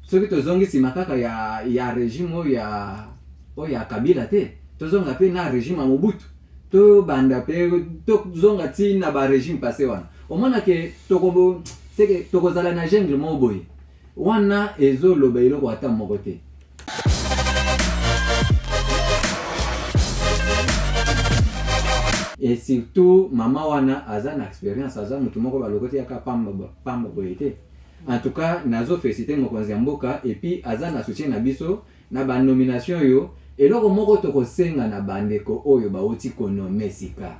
soki tozongisi makaka ya régime oyo ya Kabila te tozonga pe na régime ya Mobutu to banda pe tozonga ti na ba régime passé wana omona ke tokozala na jungle mo boye wana ezoloba eloko ata moko te. Et surtout mama wana aza na expérience aza mutu moko balokoti yaka pamba boye te. En tout cas nazo féliciter mokonzi ya mboka et puis aza na soutien na biso na ba nomination yo eloko moko tokosenga na bandeko oyo bauti konome sika.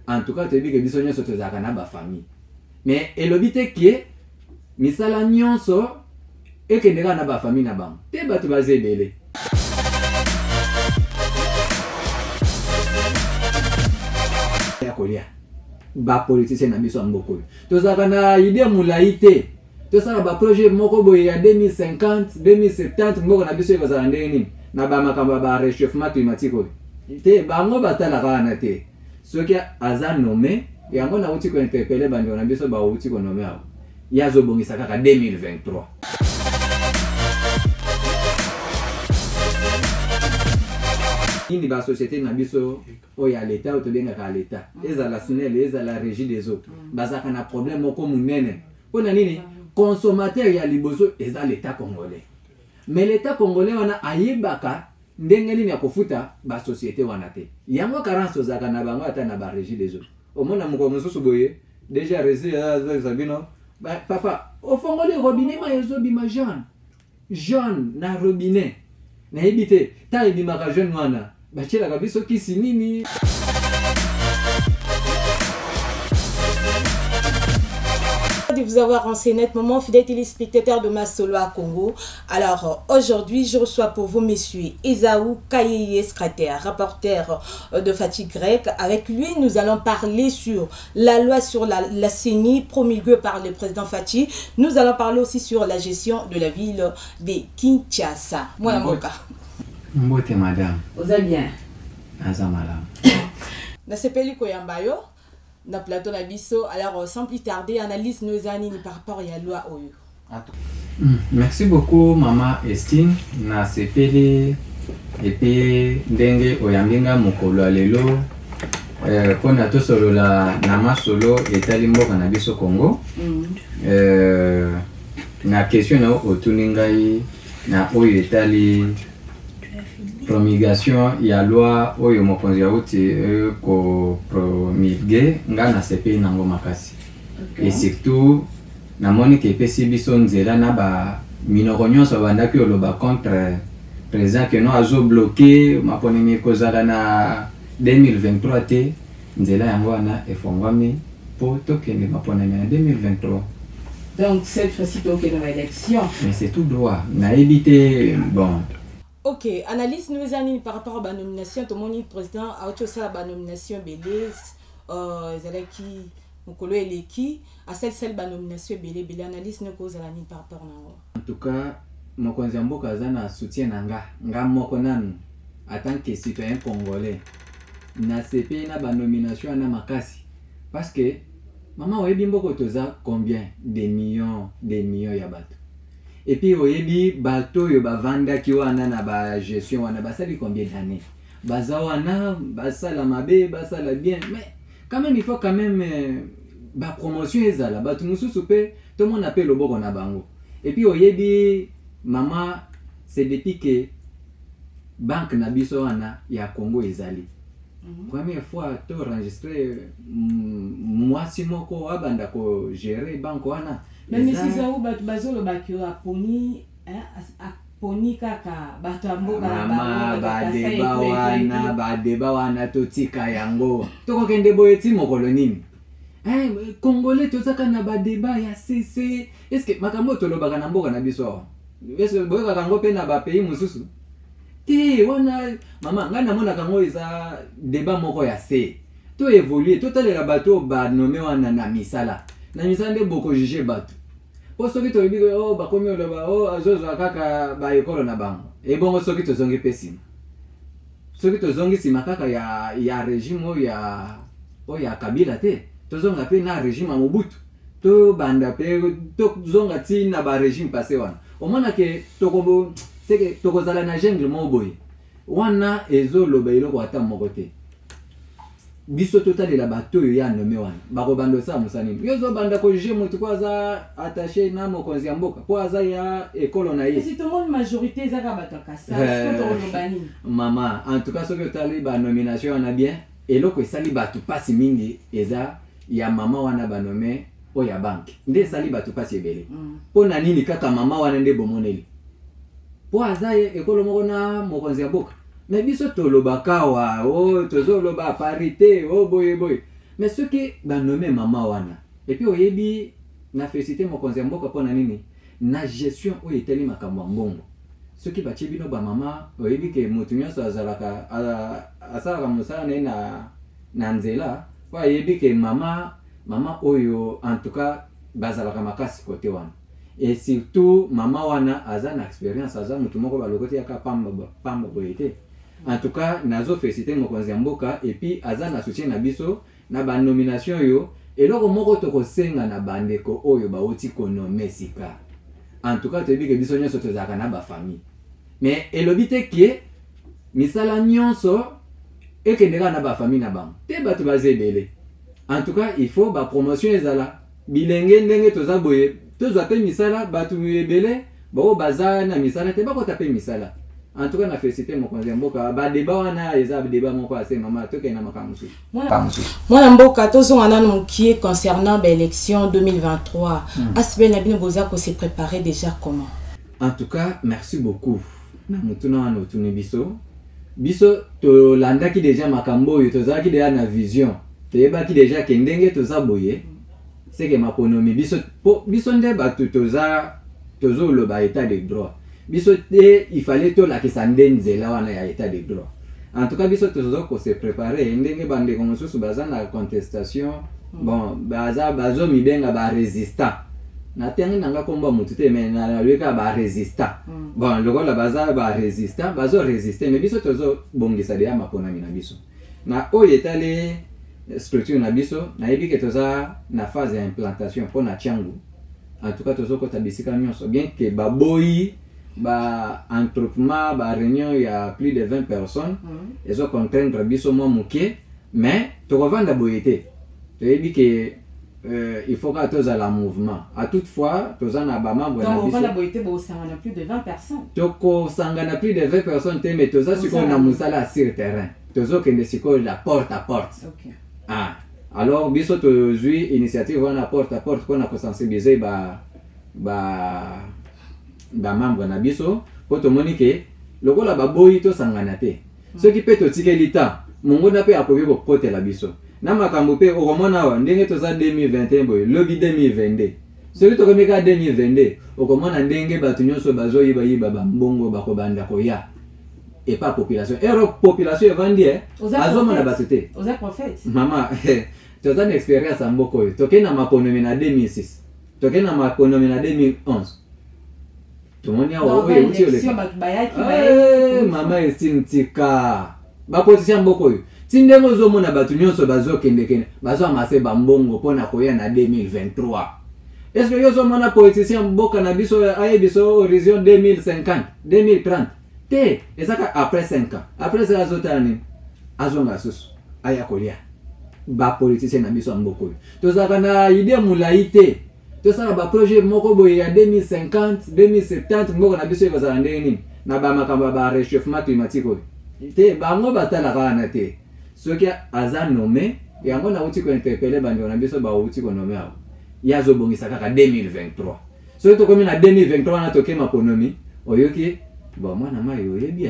En tout cas toyebi ke biso nyonso tozalaka na ba famille mais elobi te ke misala nyonso ekendeka na ba famille na bango te bato bazebele. Kolia ba politicien na biso mboko tozaka na idée mulai te tosala ba projet moko boye ya 2050 2070 mboko na biso ekozala ndenge nini na ba makambo ba réchauffement climatique te bango batala kana te soki aza nommé yango na uti ko interpeller bando na biso ba uti ko nommé awo yazo bongisa kaka 2023. Indi ba société na biso oya l'état otobenga ka l'état eza la SNEL eza la régie des eaux bazaka na problème moko munene pona nini consommateur ya liboso eza l'état congolais mais l'état congolais wana ayebaka ndenge nini ya kofuta ba société wana te yango carence ozaka na bango ata na ba régie des eaux omona moko mosusu boye déjà régie za bino papa ofongoli robinet ma ezo bima jaune na robinet na ebite ta ebimaka jeune wana bachela kabiso kisi nini. De vous avoir en ce net moment, fidèles téléspectateurs de Masolo à Congo. Alors aujourd'hui, je reçois pour vous monsieur Esaou Kayeye, secrétaire, rapporteur de Fati Grec. Avec lui, nous allons parler sur la loi sur la CENI promulguée par le président Fati. Nous allons parler aussi sur la gestion de la ville de Kinshasa. Moi, Moka. Mbote madame. Vous allez bien? Aza madame. Dans ce pays Koyambayo, na plateau na biso, alors sans plus tarder, analyse nos années par rapport à la loi Oyo. Merci beaucoup maman Estine na sepeli et puis ndenge oyambinga mokolo alelo pona to solo la nama solo etali mboka na biso Congo. Na question na otuningai na oyo etali promulgation ya loi oyo mokonzi ya uti ko promulguer nga na CPI nango makasi. Et surtout na moni ke pesi biso nzela na ba minoko nyonso bandaki oloba contre président que no azo bloquer maponemi kozala na 2023 te nzela yango wana efongwami po tokende maponemi na 2023. Donc cette fois-ci toke dans l'élection. Mais c'est tout droit. Na évité bon. Ok, analyse nous années par rapport à la nomination, tout le monde président a autre chose à la nomination Belé, Zalaki, Mokolo Eleki, à celle la nomination Belé, analyse nous cause à la par rapport à. En tout cas, mokonzi mboka azana soutien nga moko nanu en tant que citoyen congolais. Na CP na ba nomination na makasi parce que maman oyebi mboko toza combien des millions ya bato. Et puis oyebi bato yo bavanda ki wana na ba gestion wana basali combien d'années baza wana basala mabe basala bien mais quand même il faut quand même ba promotion ezala bato mususu pe tout le monde appelle loboko na bango. Et puis oyebi maman c'est depuis que banque na biso wana ya Congo ezali première fois to enregistré mwasi moko abanda ko gérer banque wana. Mais si ça ou bazolo bakio aponi aponi kaka batambo ba deba wana totika yango toko kende boyeti mokolo nini congolais tozaka na ba débat ya CC est-ce que makambo tolobaka na mboka na biso est-ce que boyaka kango pe na ba pays mususu te wana mama nga na mona kango eza débat moko ya C to évoluer totalela bato ba nommé wana na misala na misala nde boko juger bato po soki toyebi o bakomi oloba o azozwa kaka ba ekolo na bango e bongo soki tozongi pesima soki tozongi sima kaka ya régime o ya Kabila te tozonga pe na régime ya Mobutu to banda pe to zonga ti na ba régime passé wana au moins que tokobo c'est que tokozala na jungle mo boy wana ezo lobailo ko ata moko te biso total la bato yo ya nommé wana bako bando sa musani yozo banda ko je mutu ko aza attaché na mokonzi ya mboka ko aza ya ekolo na ye si tout le monde majorité ezaka bato kasa to lobani mama en tout cas ce que tali ba nomination wana bien eloko esali bato pasi mingi eza ya mama wana ba nommé o ya banque nde esali bato pasi ebele pona nini kaka mama wana nde bomoneli po aza ekolo moko na mokonzi ya mboka mais biso tolobaka wa o tozoloba parité o boye boye mais ce qui ba nommé mama wana et puis oyebi na félicité mokonzi ya mboka pona nini na gestion o eteli makambo ya mbongo ce qui batie bino ba mama oyebi ke mutu nyonso azalaka asalaka mosala na nzela po oyebi ke mama oyo en tout cas bazalaka makasi kote wana et surtout mama wana aza na expérience aza mutu moko balokoti yaka pamba boyete en tout cas nazo féliciter mokonzi ya mboka et puis aza na soutien na biso na ba nomination yo eloko moko tokosenga na bandeko oyo bauti konome sika en tout cas toyebi ke biso nyonso tozalaka na ba famille mais elobi te ke misala nyonso ekendeka na ba famille na bango te bato baza ebele en tout cas il faut ba promotion ezala bilenge ndenge toza boye tozwa pe misala bato ebele bao baza na misala te bakota pe misala en tout cas na félicité mokonzi ya mboka ba débat wana eza débat moko ase mama toke na makamusu mwana mboka tozonga nanu mokie concernant l'élection 2023 asbe na bino boza ko se préparer déjà comment en tout cas merci beaucoup na mutuna wana otuni biso to landaki déjà makambo oyo tozalaki déjà na vision toyebaki déjà ke ndenge toza boye c'est que makonomi biso nde bato tozoloba état de droit biso te il fallait to la kisande nzela wana ya état de droit en tout cas biso tozoko se préparer ndenge bande comme sous baza na contestation bon bazo mibenga ba résistant na tengi nanga komba mutu te mais na leka ba résistant bon lokola baza ba résistant bazo résister mais biso tozo bongisa de makonomi na biso na oyo etale structure na biso na yebi ke toza na phase d'implantation pour na tiangu en tout cas tozoko tabisika nyonso bien que baboyi ba entrepreneur ba réunion il y a plus de 20 personnes ils ont contraindre biso mo muke mais to revendre boyete to yebi que il faut que toza la mouvement à toutefois toza na ba membre na biso donc boyete bo sangana plus de 20 personnes toko sangana plus de 20 personnes te mais toza siko na musala sur terrain tozo kende siko la porte à porte OK alors biso tozui initiative wana porte à porte kona ko sensibiliser ba membre na biso po tomoni ke lokola baboyi to sangana te soki pe totikeli ta mongona pe akoki kokotela biso na makambo pe okomona wa ndenge toza 2021 boye lobi 2022 soki tokomika 2022 okomona ndenge bato nyonso bazoyiba bambongo bakobanda koya et pas population population evandi azomona bato te oza prophète mama toza na expérience ya mboka oyo tokei na makonomi na 2006 tokei na makonomi na 2011 tomoni awa oyo euti oleka mama estime tika bapolitien mboka oyo ti ndenge ozomona bato nyonso bazokendekende bazoamase bambongo mpona koya na 2023 est ce que yo ozomona politicien mboka na biso aye biso horizon 2050 2030 te ezaka après 5 ans après ça azotala nini azonga susu aya kolia bapoliticien na biso ya mboka oyo tozalaka na idée molai te tosala baprojet moko boye ya 2050 2070 mboka na biso ekozala ndenge nini na bamakambo ya baréchauffement climatique oyo te bango batalaka wana te soki aza nome yango nauti kointerpele bandeko na biso bauti konome awo ye azobongisa kaka 2023 soki tokomi na 2023 wana toke makonomi oyoki bon mwana mai oyebi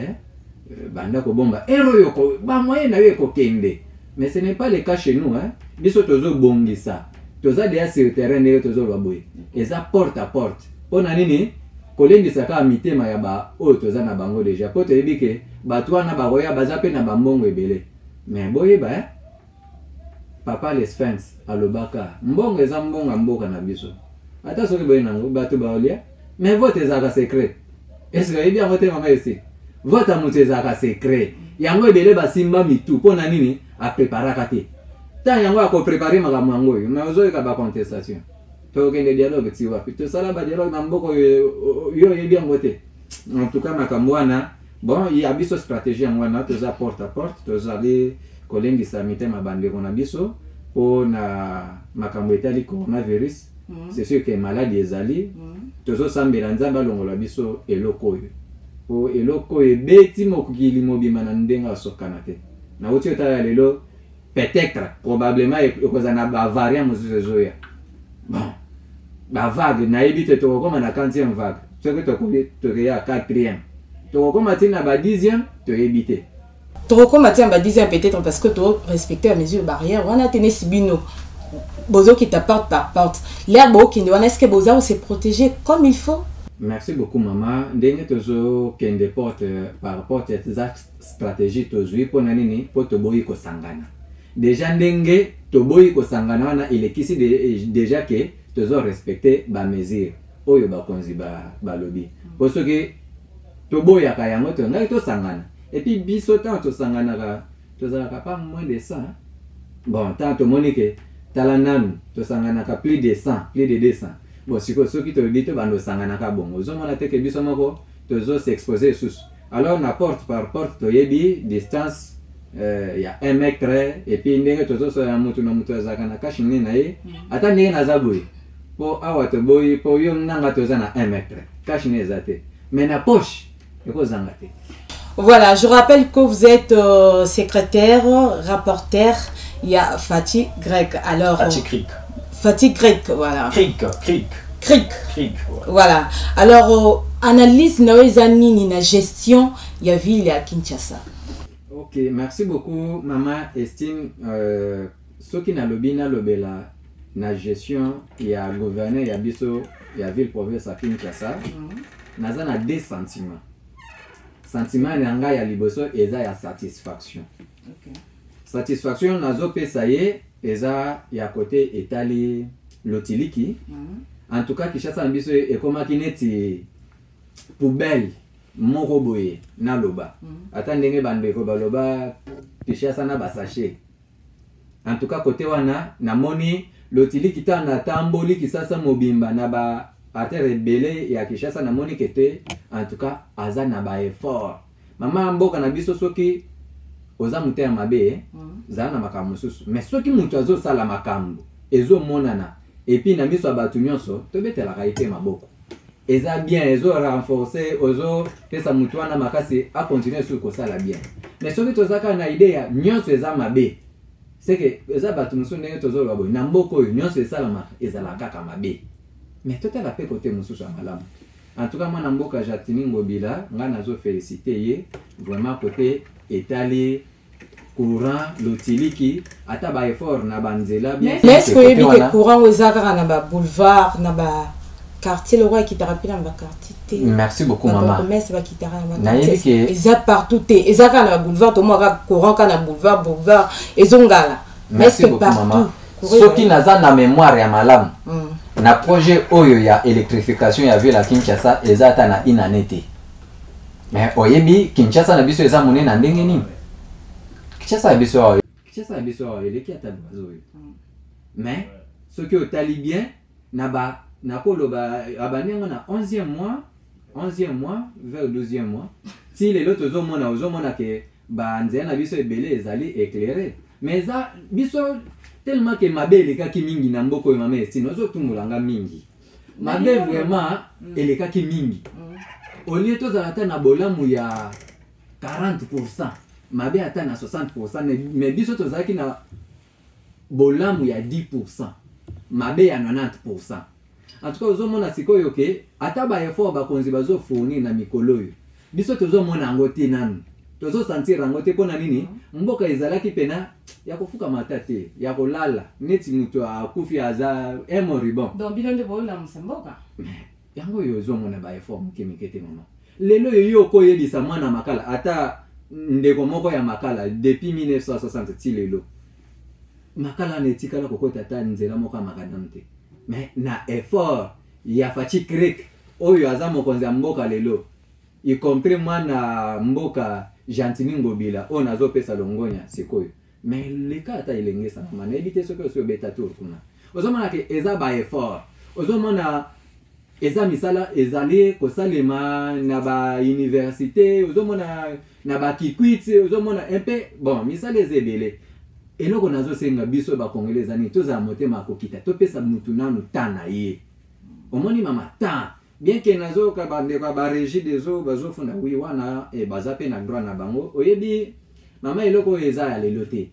banda kobomba ero oyo bamoye na yo ekokende mais ce n'est pas le cas chez nous biso tozobongisa toza deya sur terrain ndenge tozoloba boye eza porte à porte mpona nini kolendisa kaka mitema ya oyo toza na bango deja po toyebi ke bato wana bakoya baza mpe na bambongo ebele mais boyeba papa le sphinx alobaka mbongo eza mbongo ya mboka na biso ata soki boye nango bato baolia mais vote ezalaka secret est-ce oyebi yango te mama esi vote ya moto ezalaka secret yango ebele basimba mitu mpona nini apreparaka te tant yango akoprepare makambo yango oyo mais ozoyoka bacontestation tokende dialogue ti wapi tosala ba dialogue na mboko yo yebi yango te. En tout cas makambo wana bon il y a biso stratégie yango wana toza porte à porte tozali kolengisa mitema bandeko na biso po na makambo etali coronavirus. C'est sûr que maladie ezali tozosambela nzambe alongola biso eloko oyo po eloko ebeti mokili mobima na ndenge asokana te na uti otala lelo peut-être probablement ekozana ba variant mosusu ezoya bon ba vague na yebi te tokokoma na 4e vague soki tokoya 4e tokokoma ti na ba 10e toyebi te tokokoma ti na ba 10e peut-être parce que to respecter la mesure barrière wana tene sibino bozo qui t'apporte par porte l'air beau qui ne est-ce que bozo se protéger comme il faut. Merci beaucoup maman ndenge tozo kende porte par porte za stratégie tozui pona nini po toboyi ko sangana déjà ndenge toboyi ko sangana wana elekisi déjà que tozo respecter ba mesure oyo ba konzi ba lobby po soki toboya ka yango to ngai to sangana et puis biso tant to sangana ka tozala pas moins de 100 bon tant to monique talanan to sangana ka plus de 100 plus de 200 bon siko soki to bito bando sangana ka bongo zo mona te ke biso moko tozo s'exposer sous alors na porte par porte to yebi distance il y a 1 mètre et puis ndenge tozo so ya mutu na mutu azakana ka shini na ye ata ndenge na zaboyi po awa to boyi po yo nanga toza na 1 mètre ka shini ezate mais na poche eko zanga te. Voilà, je rappelle que vous êtes secrétaire, rapporteur, il y a Fatih Grec. Alors, Fatih Grec, voilà. Cric. Voilà. Alors, analyse ni na gestion, il y a ville à Kinshasa. Ok, merci beaucoup, maman Estime. Ce qui n'a lobby na lobela na gestion, il y a gouverneur, il y a biso, il y a ville province à Kinshasa. Naza na 2 sentiments. Sentiment nanga ya liboso eza ya satisfaction. Satisfaction nazo pesa ye eza ya côté etali lotiliki. En tout cas Kinshasa mbiso ekomaki neti poubelle moko boye na loba. Ata ndenge bandeko baloba Kinshasa na basachet. En tout cas côté wana namoni lotiliki tana tamboli kisasa mobimba na ba ate rebelle ya Kinshasa na moni kete en tout cas aza na ba effort mama mboka na biso soki oza mutea mabe za na makambo susu mais soki mutu azo sala makambo ezo monana et puis na biso abatu nyonso to betela kaite maboko eza bien ezo renforcer ozo pesa mutu wana makasi a continuer sur ko sala bien mais soki tozaka na idea nyonso eza mabe c'est que eza batu musu ndenge tozo labo na mboko nyonso esala ma ezala kaka mabe. Mais tout à fait côté Moussou Malam. En tout cas, moi, Namboka Jatini Ngobila, on a félicité, vraiment côté étalé, courant, l'otiliki, ataba effort, na banzela, bien. Mais est-ce que le courant aux agras, na boulevard, na quartier, le roi qui t'a rappelé dans le quartier? Merci beaucoup, maman. Mais c'est pas qui t'a rappelé. Ils ont partout, ils ont un boulevard, tout le monde a courant, quand a boulevard, ils ont gala. Merci beaucoup, maman. Ce qui n'a pas la mémoire ya malam. Na projet oyo ya électrification ya ville à Kinshasa ezata na inanete. Mais oyebi Kinshasa na biso eza monene na ndenge nini? Kinshasa biso eleki ata bazo. Mais ce que otali bien na koloba abanengo na 11e mois vers 12e mois. Si les autres ozomona ke ba nzela na biso ebele ezali éclairé. Mais ça biso tellement que mabe elekaki mingi na mboko ya mama Estine ozo tumulanga mingi mabe vraiment elekaki mingi au lieu tozala ata na bolamu ya 40% mabe ata na 60% mais biso tozalaki na bolamu ya 10% mabe ya 90%. En tout cas ozomona sikoyo ke ata ba effort bakonzi bazo fournir na mikolo yo biso tozomona ngo te nanu tozo sentir ngo te pona nini mboka ezalaki pena ya kofuka matate ya kolala neti mutu akufi aza emoribon donc bilonde bola msemboka yango yo zomona ba effort mukemikete mama lelo yo ko yebisa mwana makala ata ndeko moko ya makala depuis 1960 ti lelo makala netikala kokota ta nzela moko makadam te mais na effort ya Fatih Grec oyo aza mokonzi mboka lelo y compris mwana mboka Jantini Ngobila on azo pesa longonya sikoyo mais le cas ta ilengesa mana ebite soki oso beta tour kuna ozomana ke eza ba effort ozomona eza misala ezali kosalema na ba université ozomona na ba kikwiti ozomona un peu bon misala ezebele eloko nazosenga biso bakongolais ezani tozala motema akokita topesa mutu nanu ta na ye omoni mama ta bien que nazoka bandeko barégie des eaux bazofunda wi wana baza pe na droit na bango oyebi mama eloko oyo eza ya lelo te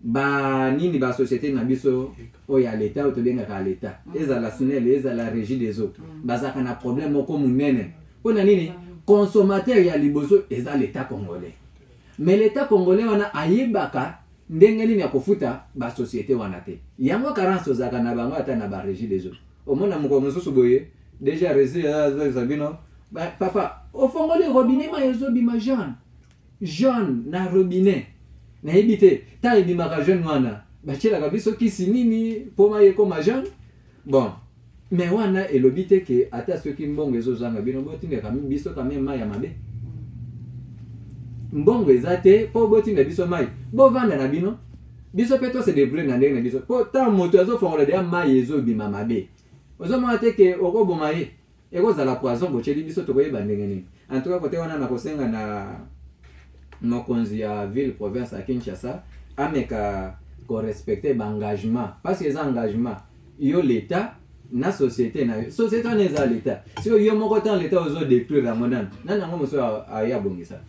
nini ba société na biso oyo ya l'état oyo tobengaka l'état ezala SNEL ezala régie des eaux bazaka na problème moko munene mpona nini consommateur ya liboso eza l'état congolais mais l'état congolais wana ayebaka ndenge nini ya kofuta ba société wana te yango carence ozalaka na bango ata na ba régie des eaux omona moko mosusu boye déjà régie zabino papa ofongoli robinet ma ezobima jaune na robinet na ebite ta ebimaka jaune wana batielaka biso kisi nini mpo ma ekoma jaune bon mais wana elobi te ke ata soki mbongo ezozanga bino botindeka biso quand même mai ya mabe mbongo eza te mpo botinda biso mai bovanda na bino biso mpe tose débrouille na ndenge na biso mpo ta moto azofongola deya mai ezobima mabe ozomona te ke okoboma ye ekozala poison botyeli biso tokoyeba ndenge nini en tout cas kote wana nakosenga na mokonzi ya ville province ya Kinshasa ameka korespecte baengagement parce que eza engagement yo l'état na société na yo société wana eza l'état si yo moko tan l'état ozodétruire yango nani yango mosusu ayabongisa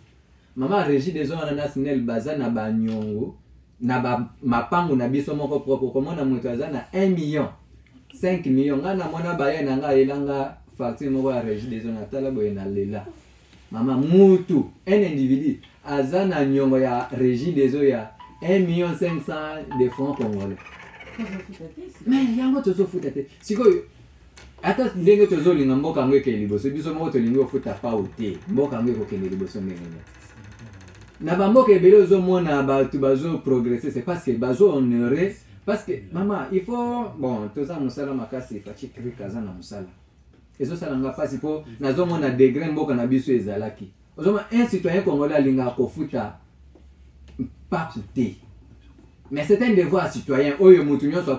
mama régie des eaux wana na SNEL baza na banyongo na mapangu na biso moko propre komona moto aza na 1 million 5 million nga na mona baye na nga elanga facture moko ya régie des eaux na tala boye na lela mama mutu un individu aza na nyongo ya régie des eaux ya 1,5 million de francs congolais mais yango tozofuta te sikoyo ata ndenge tozolinga mboka yango ekende liboso biso moko tolingi ofuta pao te mboka yango ekokende liboso ndenge na bamboka ebele ozomona bato bazoprogresse c'est parce que bazohonore parce que mama il faut bon toza mosala makasi faci krik aza na mosala ezosalanga mpasi mpo nazomona degré mboka na biso ezalaki ozomona un citoyen congolais alingaka kofuta mpako te mais c'est un devoir citoyen oyo mutu nyonso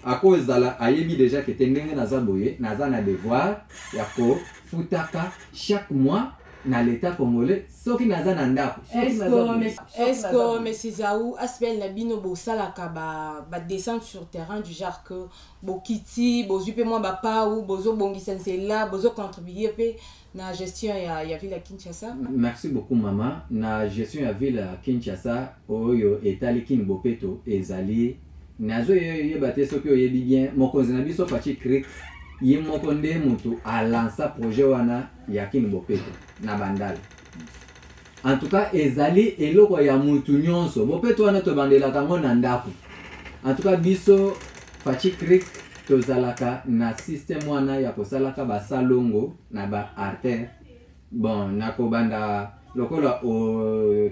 akozala ayebi déjà ke te ndenge naza boye naza na devoir ya kofutaka chaque mois na l'état congolais soki naza na ndako est-ce que monsieur Zaou aspect la bino bosalaka ba descendre sur terrain du genre que bokiti bozwi pe moi ba pa ou bozo bongisa nzela bozo contribuer pe na gestion ya ville ya Kinshasa. Merci beaucoup mama na gestion ya ville ya Kinshasa oyo etali kini bopeto ezali nazo yeba te soki oyebi bien mokonzi na biso faci krik ye moko nde moto alansa projet wana ya kini bopeto na bandala en tout cas ezali eloko ya mutu nyonso bopeto wana tobandelaka ngo na ndako en tout cas biso faci krik tozalaka na système wana ya kosalaka basalongo na ba artère bon nakobanda lokola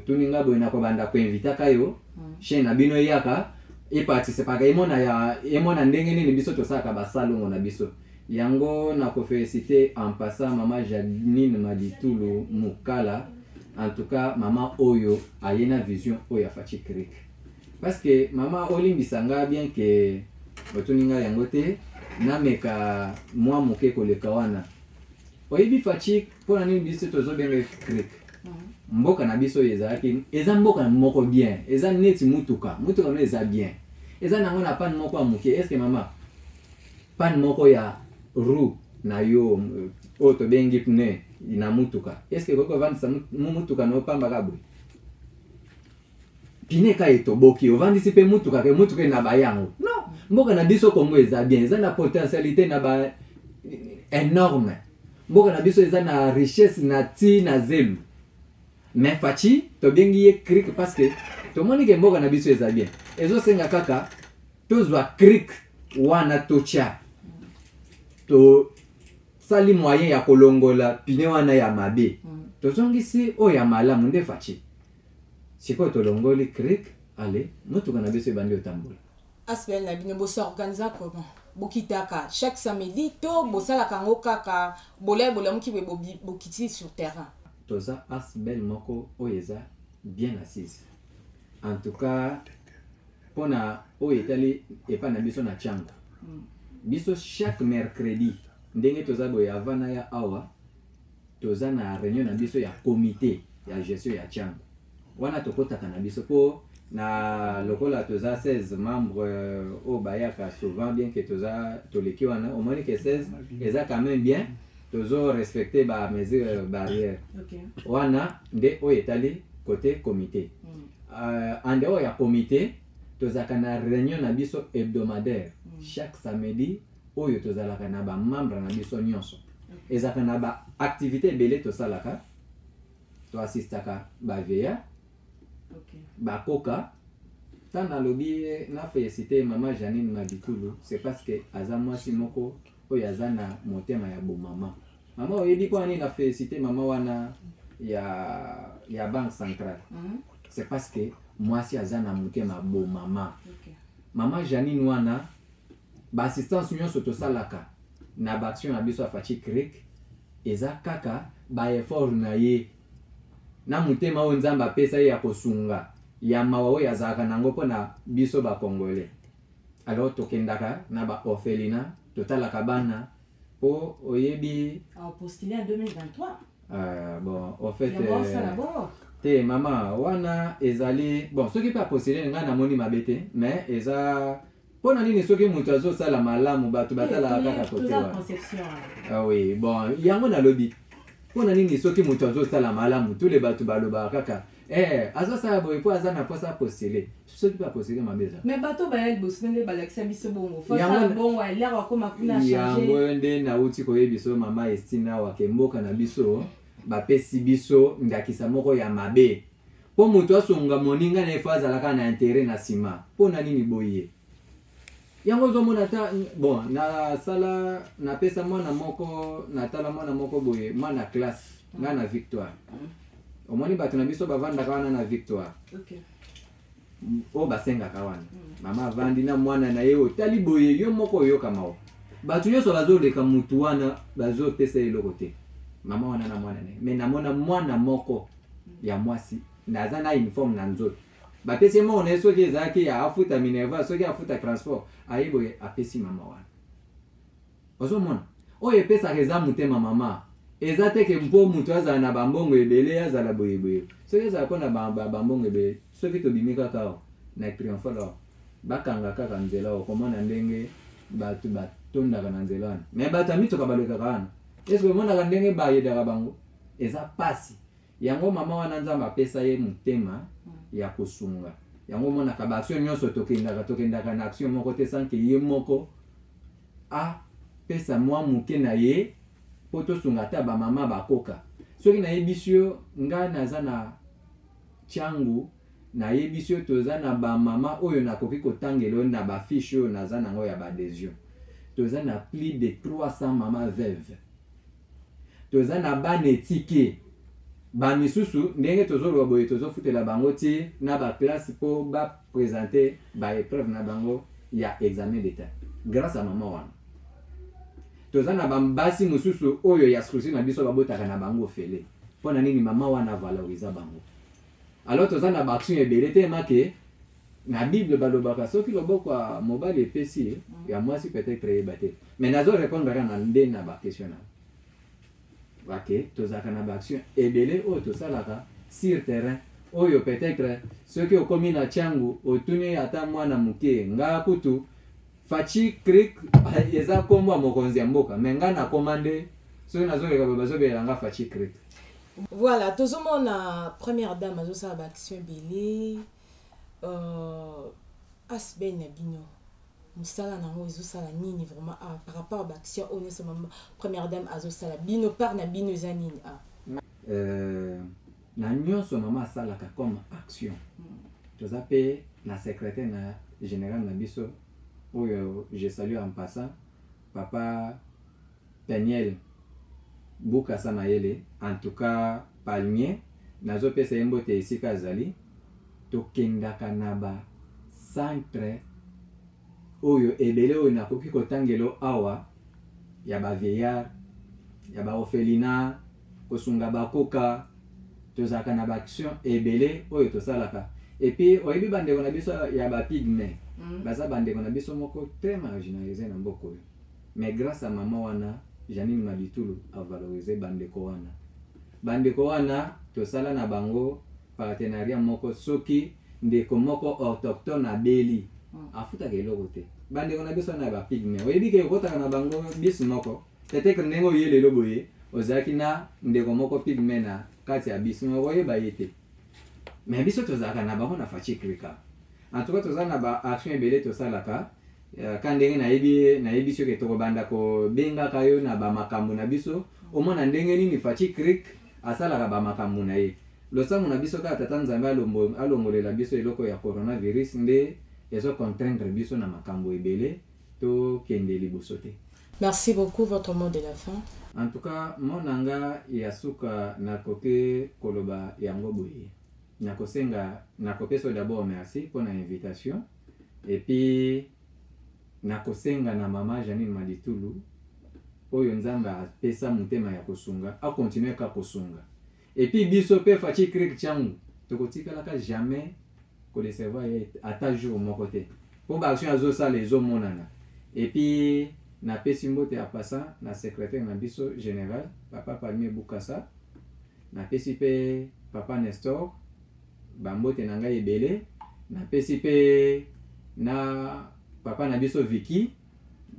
tuninga boye nakobanda koinvitaka yo chaîne na bino yaka eparticipaka emona ndenge nini biso tosalaka basalongo na biso yango nakofélicité en passant mama Janine Maditulu Mukala en tout cas mama oyo ayena vision oyo ya faci krik parce que mama olimbisanga bien que botuninga yango te nameka mwa moke koleka wana oyebi faci mpona nini biso tozobenga krik mboka na biso ezalaki eza mboka moko bien eza neti mutuka no eza bien eza nango na pane moko ya moke est ce que mama pane moko ya roue na yo oyo tobengi pneu na mutuka est ce que koki ovandisa mutuka na opambaka boye pine ka etoboki ovandisi mpe mutuka ke mutuka na bayango non mboka na biso Congo eza bien eza na potentialité na ba énorme mboka na biso eza na richesse na ti na zelu mais faci tobengi ye krik parce que tomoni ke mboka na biso eza bien ezosenga kaka tozwa krik wana tocha to sali moyen ya kolongola pine wana ya mabe tozongisi oyo ya malamu nde faci sikoyo tolongoli krik ale motuka na biso ebandi otambola aspect na bino bosorganize comment bokitaka chaque samedi to bosalaka yango kaka bola moki bokiti sur terrain toza asbel moko oyo eza bien assise en tout cas mpona oyo etali epa na biso na chango biso chaque mercredi ndenge toza boye avant na ya awa toza na réunion na biso ya comité ya gestion ya chambre wana tokotaka na biso po na lokola toza 16 membres au bayaka souvent bien que toza toleki wana au moins que 16 eza quand même bien tozo respecter ba mesures barrières wana nde oyo etali côté comité en dehors ya comité tozalaka na réunion na biso hebdomadaire chaque samedi oyo tozalaka na ba membre na biso nyonso ezalaka na ba activité ebele tosalaka toassistaka baveya bakoka tant nalobi na félicité mama Janine Mabikulu c'est parce que aza mwasi moko oyo aza na motema ya bomama mama oyebi kwa nini na félicité mama wana ya banque centrale c'est parce que mwasi aza na motema bomama mama Janine wana ba assistance nyonso tosalaka na ba action na biso afachi krek eza kaka ba effort na ye na motema oyo nzambe apesa ye ya kosunga ya mawa oyo azalaka nango mpona biso bacongolais alors tokendaka na ba orphelinat totalaka bana po oyebi postulé en 2023 bon en fait te mama wana ezali bon soki pa postulé nga namoni mabe te mais eza mpona nini soki moto azosala malamu bato batalaka kaka kote wana oui bon yango nalobi mpona nini soki moto azosala malamu tole bato balobaka kaka azosala boye po aza na posa postulé soki pa postulé mabe eza mais bato bayali bosina nde balakisa biso bongo fosala bongo alere wakoma kuna change yango nde nauti koyebi biso mama Estina wake mboka na biso bapesi biso ndakisa moko ya mabe po moto asunga moninga na efo azalaka na intérêt na nsima mpona nini boye yango ozomona ta bon nasala napesa mwana moko natala mwana moko boye mwana classe nga na Victoire omoni bato na biso bavandaka wana na Victoire oyo basengaka wana mama avandi na mwana na ye otali boye yo moko oyokama o bato nyonso bazoleka mutu wana bazopesa eloko te mama wana na mwana na ye me namona mwana moko ya mwasi naza na uniforme na nzoto bapesi moko na ye soki ezalaki afuta Minerva soki afuta transport ayeboye apesi mama wana ozomona oyo epesaka eza motema mama eza teke mpo mutu azala na bambongo ebele azala boyeboye soki ezala mpo na bambongo ebele soki tobimi kaka o na triomphal o bakanga kaka nzela o komona ndenge bato batondaka na nzela wana me bato ya mitoka balekaka wana eske omonaka ndenge bayedaka bango eza pasi yango mama wana nzambe apesa ye motema ya kosunga yango omonaka baaction nyonso tokendaka na action moko te sanke ye moko apesa mwa moke na ye po tosunga ata bamama bakoka soki nayebisi yo ngai naza na tiangu nayebisi yo toza na bamama oyo nakoki kotangela oyo na bafiche oyo naza nango ya baadhesion toza na plus de 300 mama veuve toza na bana etike bamisusu ndenge tozoloba boye tozofutela bango ti na baklasse mpo baprésente baépreuve na bango ya examen d'état grâce à mama wana toza na bambasi mosusu oyo ya scrutin na biso babotaka na bango ofele mpona nini mama wana valoriza bango alors toza na baaction ebele te make na bible balobaka soki loboko ya mobali epesi ya mwasi peut-être eyeba te mais nazorépondre kaka na nde na baquestion na bake tozalaka na baaction ebele oyo tosalaka sur terrain oyo peut-être soki okomi na tiangu otuni ata mwana moke nga kutu fachi krik eza kombo ya mokonzi ya mboka me nga nakoma nde soki nazoleka boye bazobela nga fachi krik. Voilà, tozomona première dame azosala baaction ebele asben na bino mosala nango ezosala nini vraiment par rapport à baaction oyo nyonso première dame azosala bino par na bino eza nini na nyonso mama asalaka comme action toza mpe na secrétaire na général na biso oyo je salue en passant papa Daniel Bukasa Mayele en tout cas palmier nazopesa ye mbote esika azali tokendaka na ba centre oyo ebele oyo nakoki kotangelo awa ya ba vieillard ya ba orphelinat kosunga bakoka tozalaka na ba action ebele oyo tosalaka et puis oyebi bandeko na biso ya ba pigme baza bandeko na biso moko très marginalisé na mboko mais grâce à maman wana Janine Maditulu a valorisé bandeko wana tosala na bango partenariat moko soki ndeko moko autochtone na beli afuta keloko te bandeko na biso na ba pigme oyebi ke kotaka na bango biso moko tete que nengo yele loboye ozaki na ndeko moko pigme na kati ya biso moko yeba yete mais biso tozaka na bango na fachi krika en tout cas tozala na ba action ebele tosalaka quand ndenge nayebi soki tokobanda ko benga kayo na ba makambo na biso omona ndenge nini fachi krik asalaka ba makambo na ye losango na biso ka tata nzambe alongolela biso eloko ya coronavirus nde ezo contraindre biso na makambo ebele to kende liboso te. Merci beaucoup, votre mot de la fin. En tout cas, mon nanga yasuka nakoke koloba yango boye. Nakosenga nakopeso d'abord merci pour l'invitation et puis nakosenga na mama Janine Maditulu oyo nzamba apesa mutema ya kosunga a continuer ka kosunga et puis biso pe fachi krik changu tokotikala ka jamais ko le servoir ata jour moko te pour ba action azo sala ezo monana et puis na pesi mbote ya passa na secrétaire na biso général papa Palmier Bukasa na pesi pe papa Nestor bambote na ngai ebele na pesi pe na papa na biso Vicky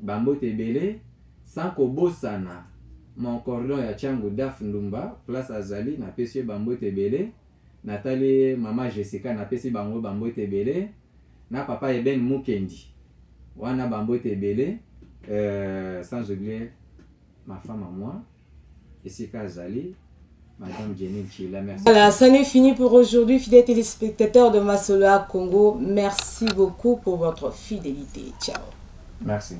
bambote ebele sans kobosana mon cordon ya changu Daf Ndumba place azali na pesi bambote ebele Nathalie mama Jessica na pesi bango bambote ebele na papa Eben Mukendi wana bambote ebele sans oublier ma femme à moi Jessica Azali. Madame Jenny Chila, merci. Voilà, ça n'est fini pour aujourd'hui, fidèles téléspectateurs de Masolo Congo. Merci beaucoup pour votre fidélité. Ciao. Merci.